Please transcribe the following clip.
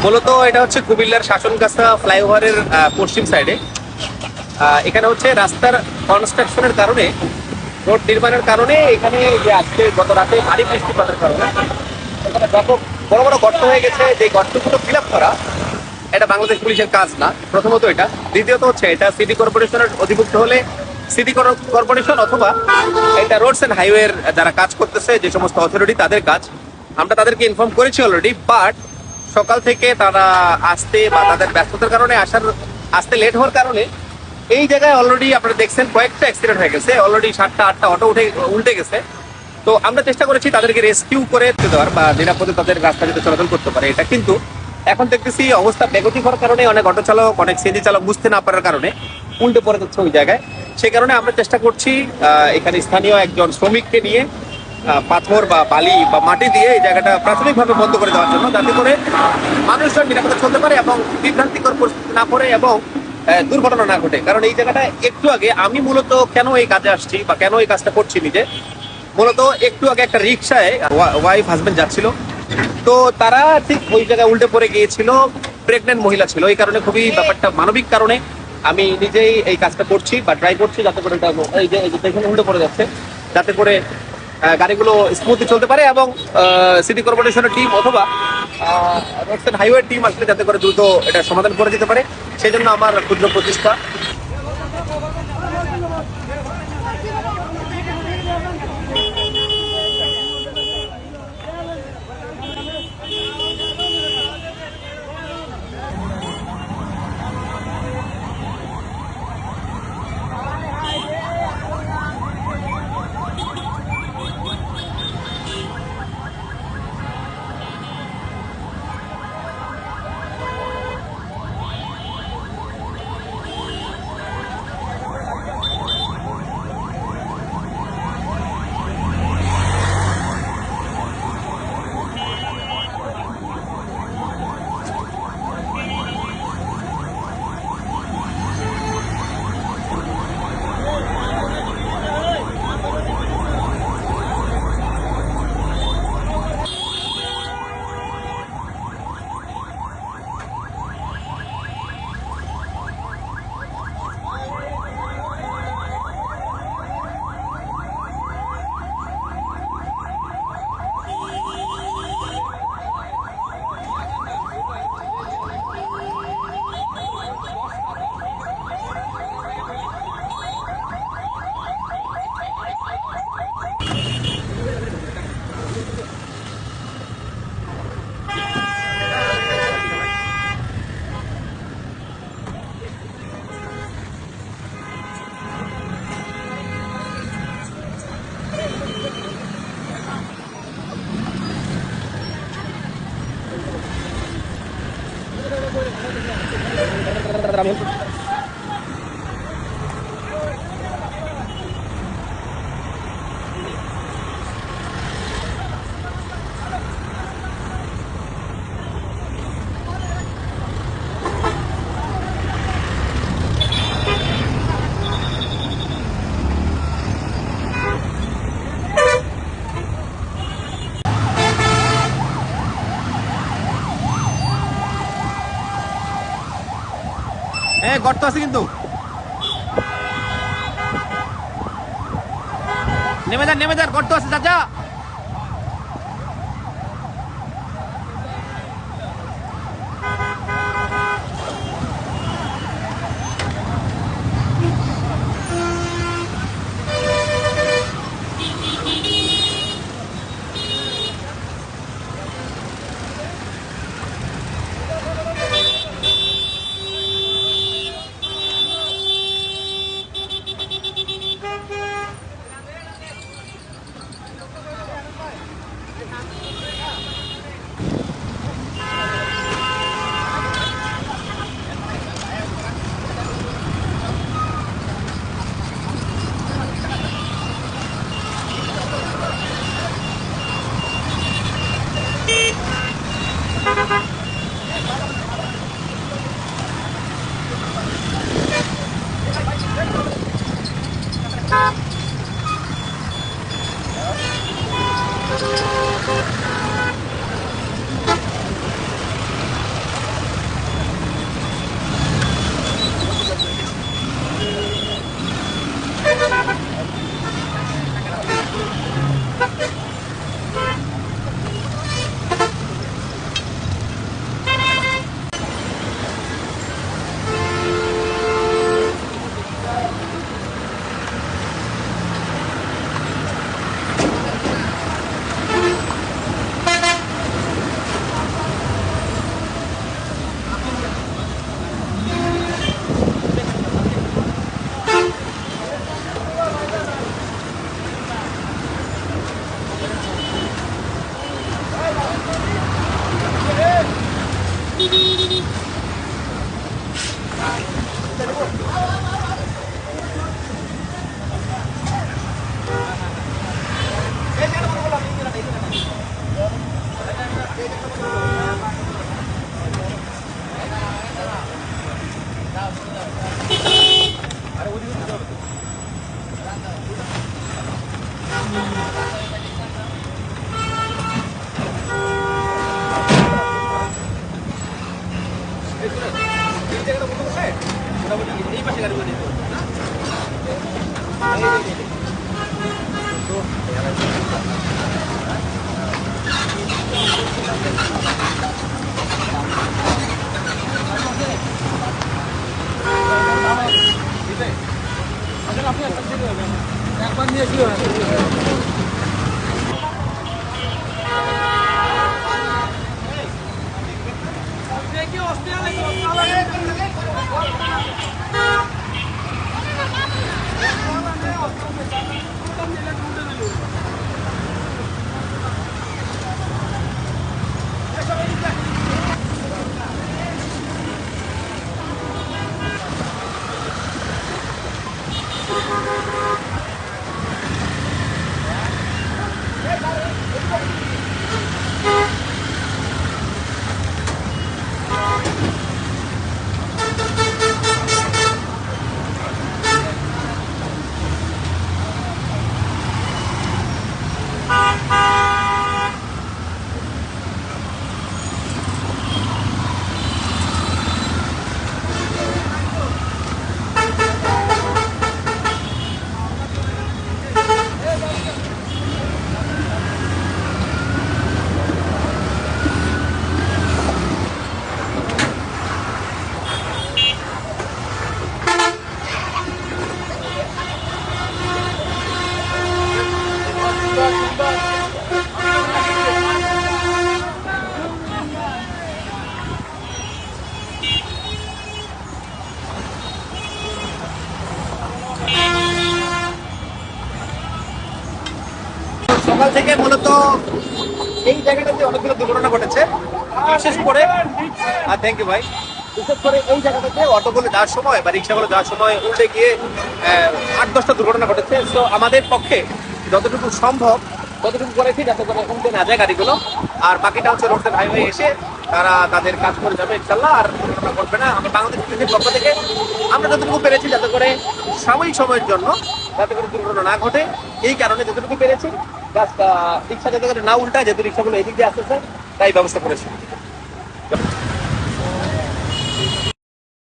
মূলত এটা হচ্ছে কুমিল্লার শাসনগাছা ফ্লাইওভারের পশ্চিম সাইডে। এখানে হচ্ছে রাস্তার কনস্ট্রাকশনের কারণে, রোড নির্মাণের কারণে এখানে যে আজকে গত রাতে ভারী বৃষ্টিপাতের কারণে এখানে ব্যাপক বড় বড় গর্ত হয়ে গেছে। যে গর্তগুলো ফিল আপ করা এটা বাংলাদেশ পুলিশের কাজ না, প্রথমত এটা। দ্বিতীয়ত হচ্ছে এটা সিটি কর্পোরেশনের অধিভুক্ত হলে সিটি কর্পোরেশন অথবা এটা রোডস এন্ড হাইওয়ের যারা কাজ করতেছে, যে সমস্ত অথরিটি, তাদের কাজ। আমরা তাদেরকে ইনফর্ম করেছি অলরেডি, বাট সকাল থেকে তারা আসতে বা তাদের ব্যস্ততার কারণে আসতে লেট হওয়ার কারণে এই জায়গায় অলরেডি আপনারা দেখছেন কয়েকটা অ্যাক্সিডেন্ট হয়ে গেছে। অলরেডি 7টা-8টা অটো উল্টে গেছে। তো আমরা চেষ্টা করেছি তাদেরকে রেস্কিউ করে দেওয়ার বা নিরাপদে তাদের রাস্তা যাতে চলাচল করতে পারে এটা। কিন্তু এখন দেখতেছি অবস্থা বেগতি হওয়ার কারণে অনেক অটো চালক, অনেক সিএনজি চালক বুঝতে না পারার কারণে উল্টে পড়ে যাচ্ছে ওই জায়গায়। সেই কারণে আমরা চেষ্টা করছি এখানে স্থানীয় একজন শ্রমিককে নিয়ে পাথর বা বালি বা মাটি দিয়ে এই জায়গাটা প্রাথমিকভাবে বন্ধ করে দেওয়ার জন্য, যাতে করে মানুষজন নিরাপদে চলতে পারে এবং বিভ্রান্তিকর পরিস্থিতি না পড়ে এবং দুর্ঘটনা না ঘটে। কারণ এই জায়গাটা একটু আগে আমি মূলত কেন এই কাজে আসছি বা কেন এই কাজটা করছি নিজে, মূলত একটু আগে একটা রিক্সায় ওয়াইফ হাজবেন্ড যাচ্ছিল, তো তারা ঠিক ওই জায়গায় উল্টে পড়ে গিয়েছিল। প্রেগনেন্ট মহিলা ছিল, এই কারণে খুবই ব্যাপারটা মানবিক কারণে আমি নিজেই এই কাজটা করছি বা ট্রাই করছি যাতে করে এই যে এখানে উল্টে পড়ে যাচ্ছে, যাতে করে গাড়িগুলো স্মুথলি চলতে পারে এবং সিটি কর্পোরেশনের টিম অথবা রোডস এন্ড হাইওয়ে টিম আসলে যাতে করে দ্রুত এটা সমাধান করে দিতে পারে, সেই জন্য আমার ক্ষুদ্র প্রচেষ্টা। গর্ত আছে কিন্তু, নেমে যান, গর্ত আছে চাচা। সকাল থেকে মূলত এই জায়গাটাতে অনেকগুলো দুর্ঘটনা ঘটেছে, বিশেষ করে থ্যাংক ইউ ভাই, বিশেষ করে এই জায়গাটাতে অটোগুলো যাওয়ার সময় বা রিক্সাগুলো যাওয়ার সময় উল্টে গিয়ে 8-10টা দুর্ঘটনা ঘটেছে। তো আমাদের পক্ষে যতটুকু সম্ভব ততটুকু করেছি যাতে করে উল্টে না যায় গাড়িগুলো, আর বাকিটা হচ্ছে রোড হাইওয়ে এসে তারা তাদের কাজ করে যাবে ইনশাল্লাহ, আর দুর্ঘটনা ঘটবে না। আমরা বাংলাদেশ পুলিশের পক্ষ থেকে আমরা যতটুকু পেরেছি যাতে করে সাময়িক সময়ের জন্য যাতে করে দুর্ঘটনা না ঘটে, এই কারণে যতটুকু পেরেছি রিক্সা যাতে করে না উল্টায়, যেহেতু রিক্সাগুলো এদিক দিয়ে আসতেছে তাই ব্যবস্থা করেছি।